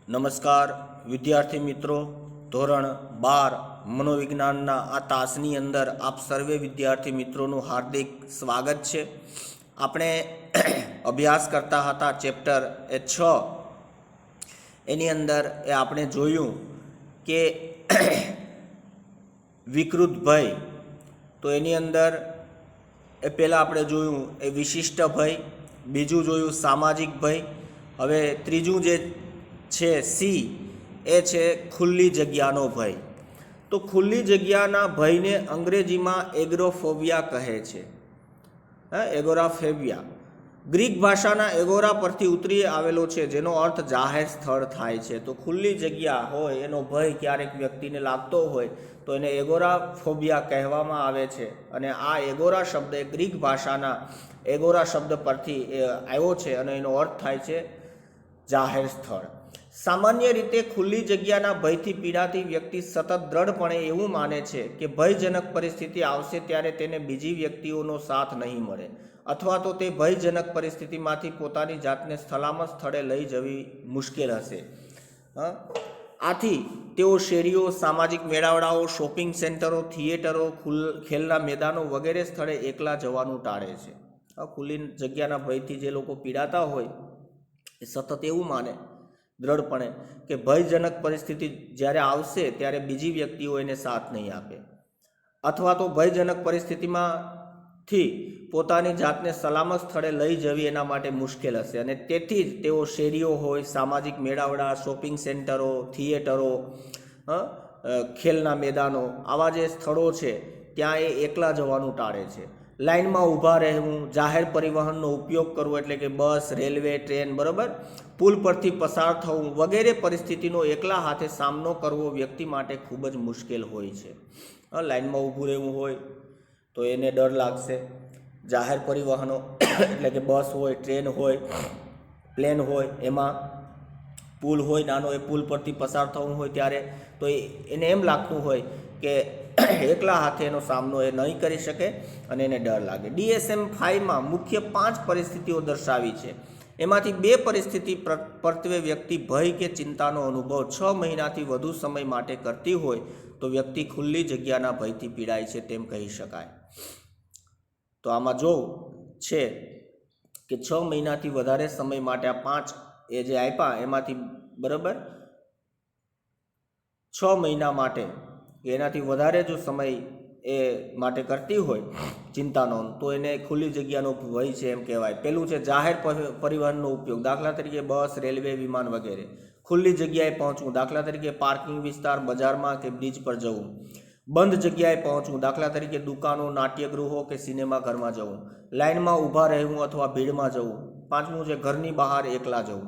નમસ્કાર વિદ્યાર્થી મિત્રો, ધોરણ 12 મનોવિજ્ઞાનના આ તાસની અંદર આપ સર્વે વિદ્યાર્થી મિત્રોનું હાર્દિક સ્વાગત છે. આપણે અભ્યાસ કરતા હતા ચેપ્ટર 6. એની અંદર આપણે જોયું કે વિકૃત ભય. તો એની અંદર પહેલાં આપણે જોયું એ વિશિષ્ટ ભય, બીજું જોયું સામાજિક ભય, હવે ત્રીજું જે છે સી એ છે ખુલ્લી જગ્યાનો ભય. તો ખુલ્લી જગ્યાના ભયને અંગ્રેજીમાં એગ્રોફોબિયા કહે છે. એગોરાફોબિયા ગ્રીક ભાષાના એગોરા પરથી ઉતરી આવેલો છે, જેનો અર્થ જાહેર સ્થળ થાય છે. તો ખુલ્લી જગ્યા હોય એનો ભય ક્યારેક વ્યક્તિને લાગતો હોય તો એને એગોરાફોબિયા કહેવામાં આવે છે. અને આ એગોરા શબ્દ એ ગ્રીક ભાષાના એગોરા શબ્દ પરથી આવ્યો છે અને એનો અર્થ થાય છે જાહેર સ્થળ. સામાન્ય રીતે ખુલ્લી જગ્યાના ભયથી પીડાતી વ્યક્તિ સતત દ્રઢપણે એવું માને છે કે ભયજનક પરિસ્થિતિ આવશે ત્યારે તેને બીજી વ્યક્તિઓનો સાથ નહીં મળે, અથવા તો તે ભયજનક પરિસ્થિતિમાંથી પોતાની જાતને સલામત સ્થળે લઈ જવી મુશ્કેલ હશે. આથી તેઓ શેરીઓ, સામાજિક મેળાવડાઓ, શોપિંગ સેન્ટરો, થિયેટરો, ખેલના મેદાનો વગેરે સ્થળે એકલા જવાનું ટાળે છે. ખુલ્લી જગ્યાના ભયથી જે લોકો પીડાતા હોય એ સતત એવું માને દ્રઢપણે કે ભયજનક પરિસ્થિતિ જ્યારે આવશે ત્યારે બીજી વ્યક્તિઓ એને સાથ નહીં આપે, અથવા તો ભયજનક પરિસ્થિતિમાંથી પોતાની જાતને સલામત સ્થળે લઈ જવી એના માટે મુશ્કેલ હશે. અને તેથી જ તેઓ શેરીઓ હોય, સામાજિક મેળાવડા, શોપિંગ સેન્ટરો, થિયેટરો, ખેલના મેદાનો, આવા જે સ્થળો છે ત્યાં એ એકલા જવાનું ટાળે છે. લાઇનમાં ઊભા રહેવું, જાહેર પરિવહનનો ઉપયોગ કરવો એટલે કે બસ, રેલવે, ટ્રેન, બરાબર, પુલ પરથી પસાર થવું વગેરે પરિસ્થિતિનો એકલા હાથે સામનો કરવો વ્યક્તિ માટે ખૂબ જ મુશ્કેલ હોય છે. લાઇનમાં ઊભું રહેવું હોય તો એને ડર લાગશે. જાહેર પરિવહનો એટલે કે બસ હોય, ટ્રેન હોય, પ્લેન હોય, એમાં પુલ હોય નાનો, એ પુલ પરથી પસાર થવું હોય ત્યારે તો એને એમ લાગતું હોય કે એકલા હાથે એનો સામનો એ નહીં કરી શકે અને એને ડર લાગે. DSM-5માં મુખ્ય 5 પરિસ્થિતિઓ દર્શાવી છે. એમાંથી 2 પરિસ્થિતિ પરત્વે વ્યક્તિ ભય કે ચિંતાનો અનુભવ 6 મહિનાથી વધુ સમય માટે કરતી હોય તો વ્યક્તિ ખુલ્લી જગ્યાના ભયથી પીડાય છે તેમ કહી શકાય. તો આમાં જો છે કે 6 મહિનાથી વધારે સમય માટે આ 5 એ જે આપ્યા એમાંથી બરાબર 6 મહિના માટે એનાથી વધારે જો સમય એ માટે કરતી હોય ચિંતાનો, તો એને ખુલ્લી જગ્યાનો ભય છે એમ કહેવાય. પેલું છે જાહેર પરિવહનનો ઉપયોગ, દાખલા તરીકે બસ, રેલવે, વિમાન વગેરે. ખુલ્લી જગ્યાએ પહોંચવું, દાખલા તરીકે પાર્કિંગ વિસ્તાર, બજારમાં કે બ્રિજ પર જવું. બંધ જગ્યાએ પહોંચવું, દાખલા તરીકે દુકાનો, નાટ્યગૃહો કે સિનેમા ઘરમાં જવું. લાઇનમાં ઊભા રહેવું અથવા ભીડમાં જવું. 5મું છે ઘરની બહાર એકલા જવું.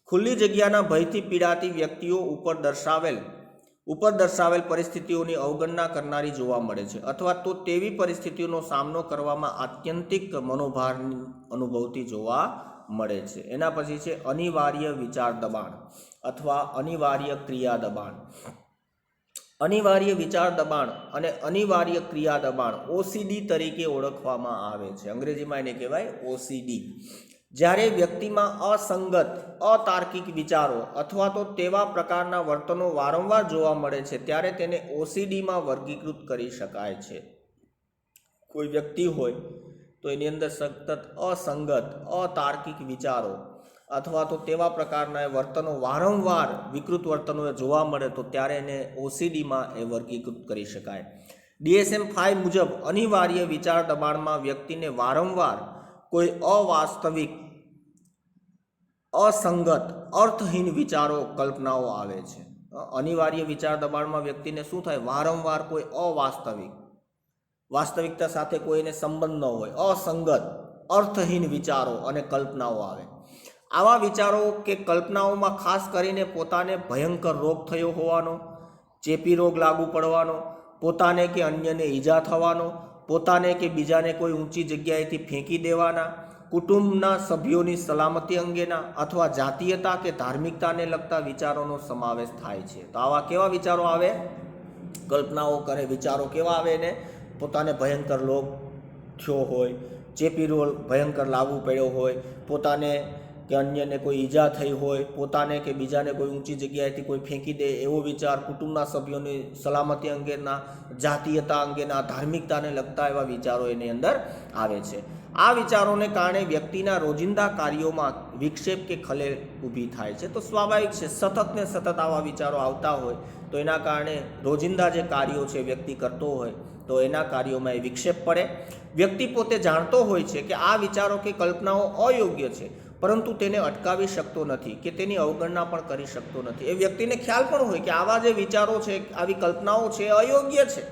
ખુલ્લી જગ્યાના ભયથી પીડાતી વ્યક્તિઓ ઉપર દર્શાવેલ પરિસ્થિતિઓની અવગણના કરનારી જોવા મળે છે, અથવા તો તેવી પરિસ્થિતિઓનો સામનો કરવામાં આત્યંતિક મનોભાર અનુભવતી જોવા મળે છે. એના પછી છે અનિવાર્ય વિચાર દબાણ અથવા અનિવાર્ય ક્રિયા દબાણ. અનિવાર્ય વિચાર દબાણ અને અનિવાર્ય ક્રિયા દબાણ OCD તરીકે ઓળખવામાં આવે છે. અંગ્રેજીમાં એને કહેવાય OCD. જ્યારે વ્યક્તિમાં અસંગત, અતાર્કિક વિચારો અથવા તો તેવા પ્રકારના વર્તનો વારંવાર જોવા મળે છે ત્યારે તેને OCDમાં વર્ગીકૃત કરી શકાય છે. કોઈ વ્યક્તિ હોય તો એની અંદર સતત અસંગત, અતાર્કિક વિચારો અથવા તો તેવા પ્રકારના વર્તનો વારંવાર વિકૃત વર્તનો જોવા મળે તો ત્યારે એને OCDમાં એ વર્ગીકૃત કરી શકાય. DSM-5 મુજબ અનિવાર્ય વિચાર દબાણમાં વ્યક્તિને વારંવાર કોઈ અવાસ્તવિક, અસંગત, અર્થહીન વિચારો, કલ્પનાઓ આવે છે. અનિવાર્ય વિચાર દબાણમાં વ્યક્તિને શું થાય? વારંવાર કોઈ અવાસ્તવિક, વાસ્તવિકતા સાથે કોઈને સંબંધ ન હોય, અસંગત, અર્થહીન વિચારો અને કલ્પનાઓ આવે. આવા વિચારો કે કલ્પનાઓમાં ખાસ કરીને પોતાને ભયંકર રોગ થયો હોવાનો, ચેપી રોગ લાગુ પડવાનો, પોતાને કે અન્યને ઈજા થવાનો, પોતાને કે બીજાને કોઈ ઊંચી જગ્યાએથી ફેંકી દેવાના, કુટુંબના સભ્યોની સલામતી અંગેના અથવા જાતીયતા કે ધાર્મિકતાને લગતા વિચારોનો સમાવેશ થાય છે. તો આવા કેવા વિચારો આવે? કલ્પનાઓ કરે વિચારો કેવા આવે? એને પોતાને ભયંકર રોગ થયો હોય, ચેપી રોગ ભયંકર લાગુ પડ્યો હોય, પોતાને કે અન્યને કોઈ ઈજા થઈ હોય, પોતાને કે બીજાને કોઈ ઊંચી જગ્યાએથી કોઈ ફેંકી દે એવો વિચાર, કુટુંબના સભ્યોની સલામતી અંગેના, જાતીયતા અંગેના, ધાર્મિકતાને લગતા એવા વિચારો એની અંદર આવે છે. આ વિચારોને કારણે વ્યક્તિના રોજિંદા કાર્યોમાં વિક્ષેપ કે ખલેલ ઊભી થાય છે. તો સ્વાભાવિક છે, સતત ને સતત આવા વિચારો આવતા હોય તો એના કારણે રોજિંદા જે કાર્યો છે વ્યક્તિ કરતો હોય તો એના કાર્યોમાં એ વિક્ષેપ પડે. વ્યક્તિ પોતે જાણતો હોય છે કે આ વિચારો કે કલ્પનાઓ અયોગ્ય છે, પરંતુ તેને અટકાવી શકતો નથી કે તેની અવગણના પણ કરી શકતો નથી. એ વ્યક્તિને ખ્યાલ પણ હોય કે આવા જે વિચારો છે, આવી કલ્પનાઓ છે, અયોગ્ય છે,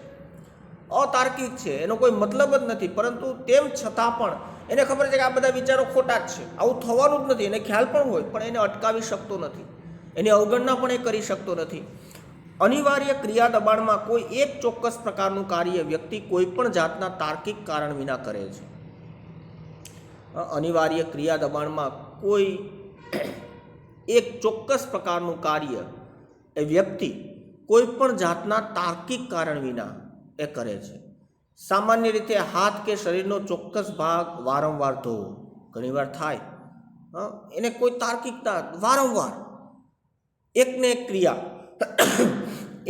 અતાર્કિક છે, એનો કોઈ મતલબ જ નથી, પરંતુ તેમ છતાં પણ એને ખબર છે કે આ બધા વિચારો ખોટા જ છે, આવું થવાનું જ નથી, એને ખ્યાલ પણ હોય, પણ એને અટકાવી શકતો નથી, એની અવગણના પણ એ કરી શકતો નથી. અનિવાર્ય ક્રિયા દબાણમાં કોઈ એક ચોક્કસ પ્રકારનું કાર્ય વ્યક્તિ કોઈ પણ જાતના તાર્કિક કારણ વિના કરે છે. અનિવાર્ય ક્રિયા દબાણમાં કોઈ એક ચોક્કસ પ્રકારનું કાર્ય એ વ્યક્તિ કોઈ પણ જાતના તાર્કિક કારણ વિના એ કરે છે. સામાન્ય રીતે હાથ કે શરીરનો ચોક્કસ ભાગ વારંવાર ધોવો ઘણીવાર થાય, એને કોઈ તાર્કિકતા, વારંવાર એકને એક ક્રિયા,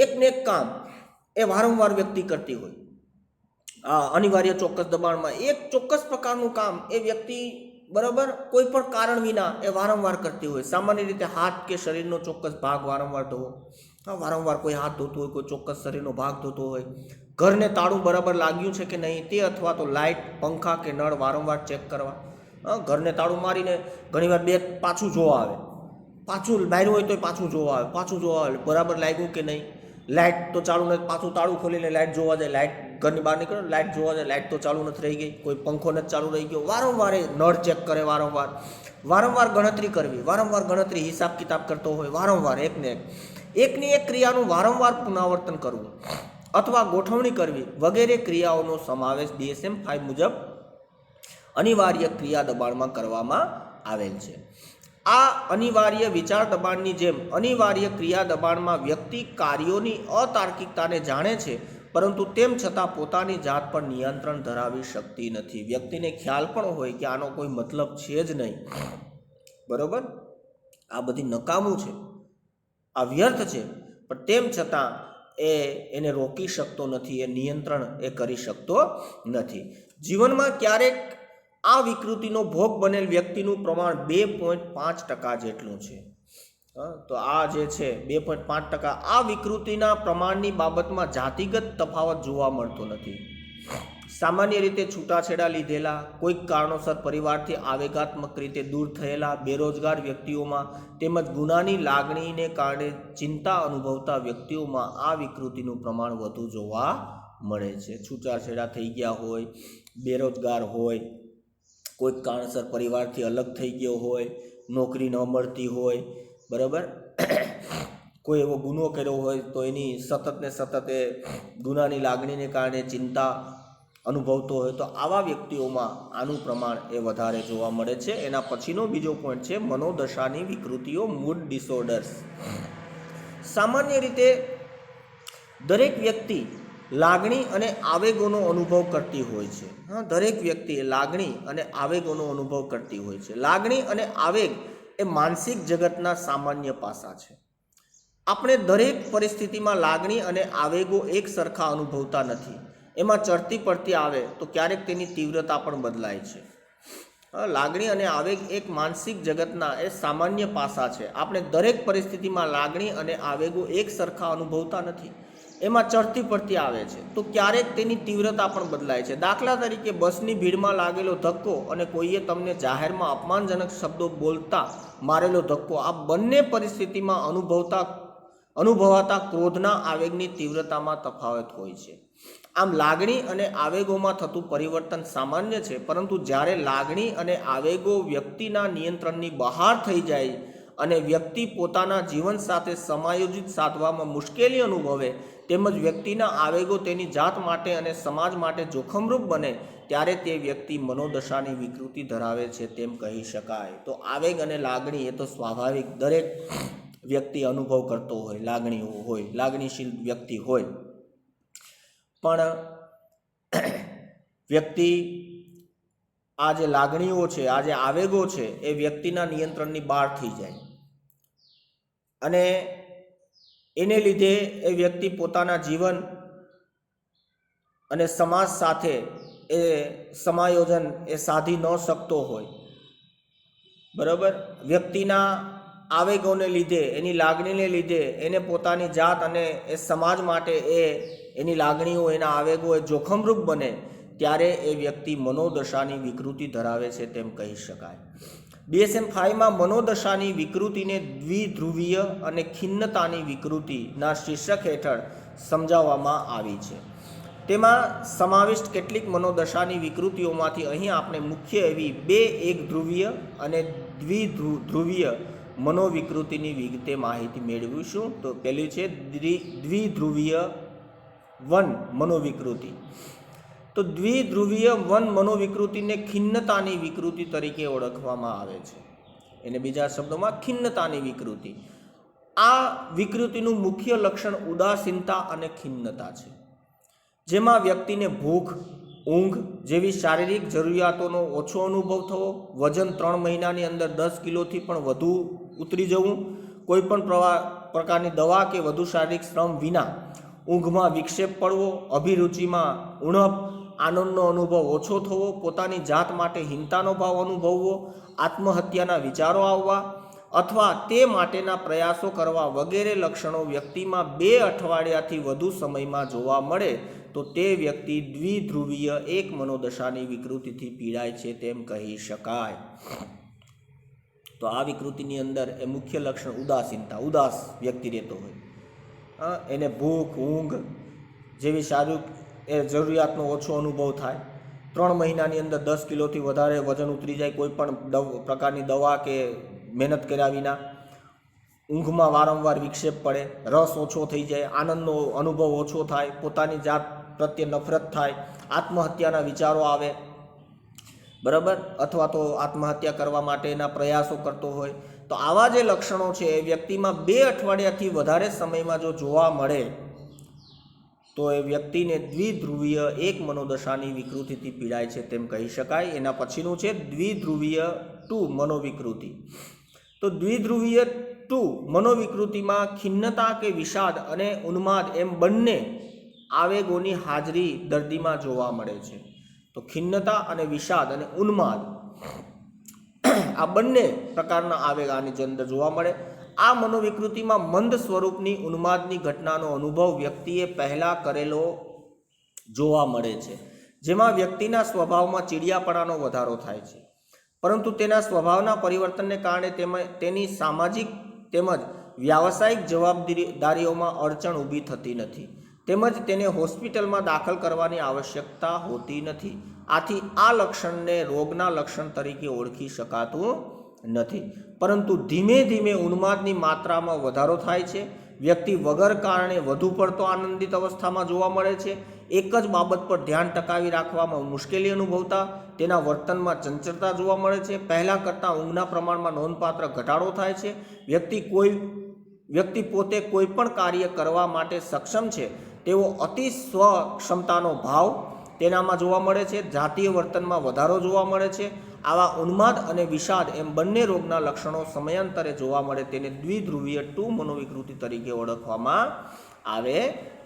એકને એક કામ એ વારંવાર વ્યક્તિ કરતી હોય. આ અનિવાર્ય ચોક્કસ દબાણમાં એક ચોક્કસ પ્રકારનું કામ એ વ્યક્તિ બરાબર કોઈ પણ કારણ વિના એ વારંવાર કરતી હોય. સામાન્ય રીતે હાથ કે શરીરનો ચોક્કસ ભાગ વારંવાર ધોવો, વારંવાર કોઈ હાથ ધોતો હોય, કોઈ ચોક્કસ શરીરનો ભાગ ધોતો હોય, ઘરને તાળું બરાબર લાગ્યું છે કે નહીં તે, અથવા તો લાઇટ, પંખા કે નળ વારંવાર ચેક કરવા. ઘરને તાળું મારીને ઘણીવાર બે પાછું જોવા આવે, પાછું માર્યું હોય તો પાછું જોવા આવે, પાછું જોવા આવે બરાબર લાગ્યું કે નહીં. લાઇટ તો ચાલુ નથી, પાછું તાળું ખોલીને લાઇટ જોવા જાય, લાઇટ ઘરની બહાર નીકળે લાઇટ જોવા જાય, લાઇટ તો ચાલુ નથી રહી ગઈ, કોઈ પંખો નથી ચાલુ રહી ગયો, વારંવાર એ નળ ચેક કરે, વારંવાર ગણતરી કરવી, વારંવાર ગણતરી, હિસાબ કિતાબ કરતો હોય, વારંવાર એકની એક ક્રિયાનું વારંવાર પુનરાવર્તન કરવું અથવા ગોઠવણી કરવી વગેરે ક્રિયાઓનો સમાવેશ DSM-5 મુજબ અનિવાર્ય ક્રિયા દબાણમાં કરવામાં આવેલ છે. આ અનિવાર્ય વિચાર દબાણની જેમ અનિવાર્ય ક્રિયા દબાણમાં વ્યક્તિ કાર્યોની અતાર્કિકતાને જાણે છે, પરંતુ તેમ છતાં પોતાની જાત પર નિયંત્રણ ધરાવી શકતી નથી. વ્યક્તિને ખ્યાલ પણ હોય કે આનો કોઈ મતલબ છે જ નહીં, બરાબર, આ બધી નકામું છે, આ વ્યર્થ છે, પણ તેમ છતાં એને રોકી શકતો નથી, એ નિયંત્રણ એ કરી શકતો નથી. જીવનમાં ક્યારેક આ વિકૃતિનો ભોગ બનેલ વ્યક્તિનું પ્રમાણ 2.5% જેટલું છે. તો આ જે છે 2.5%, આ વિકૃતિના પ્રમાણની બાબતમાં જાતિગત તફાવત જોવા મળતો નથી. સામાન્ય રીતે છૂટાછેડા લીધેલા, કોઈક કારણોસર પરિવારથી આવેગાત્મક રીતે દૂર થયેલા, બેરોજગાર વ્યક્તિઓમાં તેમજ ગુનાની લાગણીને કારણે ચિંતા અનુભવતા વ્યક્તિઓમાં આ વિકૃતિનું પ્રમાણ વધુ જોવા મળે છે. છૂટાછેડા થઈ ગયા હોય, બેરોજગાર હોય, કોઈક કારણસર પરિવારથી અલગ થઈ ગયો હોય, નોકરી ન મળતી હોય, બરાબર, કોઈ એવો ગુનો કર્યો હોય તો એની સતત ને સતત એ ગુનાની લાગણીને કારણે ચિંતા અનુભવતો હોય, તો આવા વ્યક્તિઓમાં આનું પ્રમાણ એ વધારે જોવા મળે છે. એના પછીનો બીજો પોઈન્ટ છે મનોદશાની વિકૃતિઓ, મૂડ ડિસઓર્ડર્સ. સામાન્ય રીતે દરેક વ્યક્તિ લાગણી અને આવેગોનો અનુભવ કરતી હોય છે. દરેક વ્યક્તિ લાગણી અને આવેગોનો અનુભવ કરતી હોય છે. લાગણી અને આવેગ એ માનસિક જગતના સામાન્ય પાસા છે. આપણે દરેક પરિસ્થિતિમાં લાગણી અને આવેગો એક સરખા અનુભવતા નથી. એમાં ચડતી પડતી આવે તો ક્યારેક તેની તીવ્રતા પણ બદલાય છે. લાગણી અને આવેગ એક માનસિક જગતના એ સામાન્ય પાસા છે. આપણે દરેક પરિસ્થિતિમાં લાગણી અને આવેગો એક સરખા અનુભવતા નથી, એમાં ચડતી પડતી આવે છે, તો ક્યારેક તેની તીવ્રતા પણ બદલાય છે. દાખલા તરીકે બસની ભીડમાં લાગેલો ધક્કો અને કોઈએ તમને જાહેરમાં અપમાનજનક શબ્દો બોલતા મારેલો ધક્કો, આ બંને પરિસ્થિતિમાં અનુભવાતા ક્રોધના આવેગની તીવ્રતામાં તફાવત હોય છે. આમ લાગણી અને આવેગોમાં થતું પરિવર્તન સામાન્ય છે, પરંતુ જ્યારે લાગણી અને આવેગો વ્યક્તિના નિયંત્રણની બહાર થઈ જાય અને વ્યક્તિ પોતાના જીવન સાથે સમાયોજિત સાધવામાં મુશ્કેલી અનુભવે, તેમજ વ્યક્તિના આવેગો તેની જાત માટે અને સમાજ માટે જોખમરૂપ બને, ત્યારે તે વ્યક્તિ મનોદશાની વિકૃતિ ધરાવે છે તેમ કહી શકાય. તો આવેગ અને લાગણી એ તો સ્વાભાવિક દરેક વ્યક્તિ અનુભવ કરતો હોય, લાગણીઓ હોય, લાગણીશીલ વ્યક્તિ હોય, પણ વ્યક્તિ આ જે લાગણીઓ છે, આ જે આવેગો છે, એ વ્યક્તિના નિયંત્રણની બહાર થઈ જાય અને એને લીધે એ વ્યક્તિ પોતાના જીવન અને સમાજ સાથે એ સમાયોજન એ સાધી ન શકતો હોય. બરાબર, વ્યક્તિના આવેગોને લીધે, એની લાગણીને લીધે એને પોતાની જાત અને એ સમાજ માટે એની લાગણીઓ, એના આવેગો એ જોખમરૂપ બને, ત્યારે એ વ્યક્તિ મનોદશાની વિકૃતિ ધરાવે છે તેમ કહી શકાય. DSM-5માં મનોદશાની વિકૃતિને દ્વિધ્રુવીય અને ખિન્નતાની વિકૃતિના શીર્ષક હેઠળ સમજાવવામાં આવી છે. તેમાં સમાવિષ્ટ કેટલીક મનોદશાની વિકૃતિઓમાંથી અહીં આપણે મુખ્ય એવી 2 એક ધ્રુવીય અને દ્વિધ્રુવીય મનોવિકૃતિની વિગતે માહિતી મેળવીશું. તો પહેલી છે દ્વિધ્રુવીય 1 મનોવિકૃતિ. તો દ્વિધ્રુવીય 1 મનોવિકૃતિને ખિન્નતાની વિકૃતિ તરીકે ઓળખવામાં આવે છે. એને બીજા શબ્દોમાં ખિન્નતાની વિકૃતિ. આ વિકૃતિનું મુખ્ય લક્ષણ ઉદાસીનતા અને ખિન્નતા છે, જેમાં વ્યક્તિને ભૂખ, ઊંઘ જેવી શારીરિક જરૂરિયાતોનો ઓછો અનુભવ થવો, વજન 3 મહિનાની અંદર 10 કિલોથી પણ વધુ ઉતરી જવું, કોઈપણ પ્રકારની દવા કે વધુ શારીરિક શ્રમ વિના ઊંઘમાં વિક્ષેપ પડવો, અભિરુચિમાં ઉણપ, આનંદનો અનુભવ ઓછો થવો, પોતાની જાત માટે હીનતાનો ભાવ અનુભવવો, આત્મહત્યાના વિચારો આવવા અથવા તે માટેના પ્રયાસો કરવા વગેરે લક્ષણો વ્યક્તિમાં 2 અઠવાડિયાથી વધુ સમયમાં જોવા મળે તો તે વ્યક્તિ દ્વિધ્રુવીય 1 મનોદશાની વિકૃતિથી પીડાય છે તેમ કહી શકાય. તો આ વિકૃતિની અંદર એ મુખ્ય લક્ષણ ઉદાસીનતા, ઉદાસ વ્યક્તિ રહેતો હોય, એને ભૂખ, ઊંઘ જેવી શારીરિક જરૂરિયાતનો ઓછો અનુભવ થાય, 3 મહિનાની અંદર 10 કિલોથી વધારે વજન ઉતરી જાય, કોઈ પણ પ્રકારની દવા કે મહેનત કર્યા વિના, ઊંઘમાં વારંવાર વિક્ષેપ પડે, રસ ઓછો થઈ જાય, આનંદનો અનુભવ ઓછો થાય, પોતાની જાત પ્રત્યે નફરત થાય, આત્મહત્યાના વિચારો આવે, બરાબર, અથવા તો આત્મહત્યા કરવા માટેના પ્રયાસો કરતો હોય. તો આવા જે લક્ષણો છે એ વ્યક્તિમાં 2 અઠવાડિયાથી વધારે સમયમાં જો જોવા મળે તો એ વ્યક્તિને દ્વિધ્રુવીય 1 મનોદશાની વિકૃતિથી પીડાય છે તેમ કહી શકાય. એના પછીનું છે દ્વિધ્રુવીય 2 મનોવિકૃતિ. તો દ્વિધ્રુવીય 2 મનોવિકૃતિમાં ખિન્નતા કે વિષાદ અને ઉન્માદ એમ બંને આવેગોની હાજરી દર્દીમાં જોવા મળે છે. તો ખિન્નતા અને વિષાદ અને ઉન્માદ આ બંને પ્રકારના આવેગ આની અંદર જોવા મળે. આ મનોવિકૃતિમાં મંદ સ્વરૂપની ઉન્માદની ઘટનાનો અનુભવ વ્યક્તિએ પહેલાં કરેલો જોવા મળે છે, જેમાં વ્યક્તિના સ્વભાવમાં ચીડિયાપણાનો વધારો થાય છે, પરંતુ તેના સ્વભાવના પરિવર્તનને કારણે તેની સામાજિક તેમજ વ્યાવસાયિક જવાબદારીઓમાં અડચણ ઊભી થતી નથી, તેમજ તેને હોસ્પિટલમાં દાખલ કરવાની આવશ્યકતા હોતી નથી. આથી આ લક્ષણને રોગના લક્ષણ તરીકે ઓળખી શકાતું નથી, પરંતુ ધીમે ધીમે ઉન્માદની માત્રામાં વધારો થાય છે. વ્યક્તિ વગર કારણે વધુ પડતો આનંદિત અવસ્થામાં જોવા મળે છે. એક જ બાબત પર ધ્યાન ટકાવી રાખવામાં મુશ્કેલી અનુભવતા તેના વર્તનમાં ચંચળતા જોવા મળે છે. પહેલાં કરતાં ઊંઘના પ્રમાણમાં નોંધપાત્ર ઘટાડો થાય છે. વ્યક્તિ પોતે કોઈ પણ કાર્ય કરવા માટે સક્ષમ છે તેવો અતિ સ્વ ક્ષમતાનો ભાવ તેનામાં જોવા મળે છે. જાતીય વર્તનમાં વધારો જોવા મળે છે. આવા ઉન્માદ અને વિષાદ એમ બંને રોગના લક્ષણો સમયાંતરે જોવા મળે તેને દ્વિધ્રુવીય 2 મનોવિકૃતિ તરીકે ઓળખવામાં આવે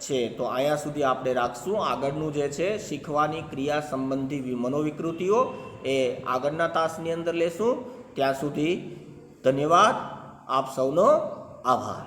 છે. તો અહીંયા સુધી આપણે રાખશું. આગળનું જે છે શીખવાની ક્રિયા સંબંધી મનોવિકૃતિઓ એ આગળના તાસની અંદર લેશું. ત્યાં સુધી ધન્યવાદ. આપ સૌનો આભાર.